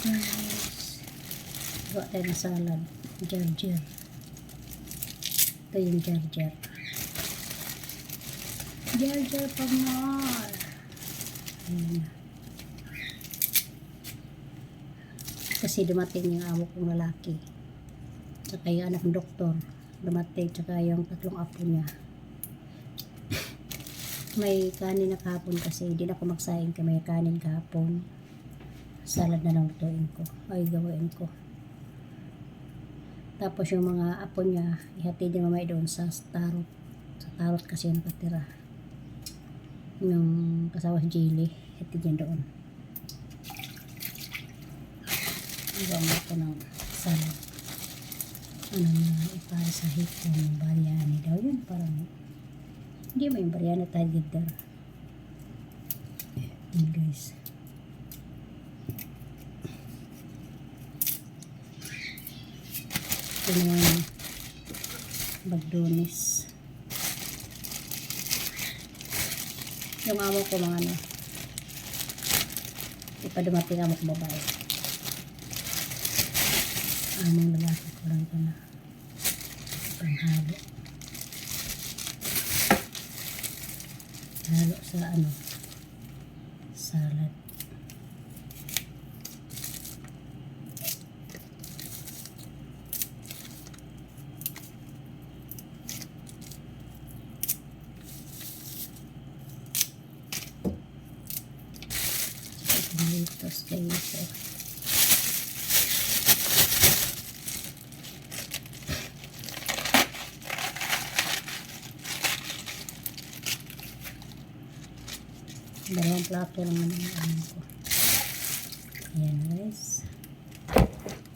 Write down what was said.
guys, gawa tayo ng salad. Jar-jar. Ito yung jar-jar. Jar-jar pa more. Ayan. Kasi dumating yung amo kong lalaki. Tsaka yung anak ng doktor. Dumating. Tsaka yung 3 apo niya. May kanin na kahapon kasi. Hindi na ako magsaing ka. May kanin kahapon. Salad na lang lutuin ko. Ay, gawin ko. Tapos yung mga apo niya, ihatid din mamay doon sa tarot. Sa tarot kasi yung nakatira. Yung kasama si Jilly, ihatid yan doon. Gawin ko ng salad. Ano na, ipara sa hipon, biryani daw yun. Parang, hindi mo yung biryani tayo dito. Yun guys. Ito naman bagdonis. Yung amo ko mga ano, ipadumating amo ko babae. Among lalaki ko lang ito na panghalo. Halo sa ano, salad. Doritos kayo so. Dalawang plato lang naman ang ano ko. Ayan guys.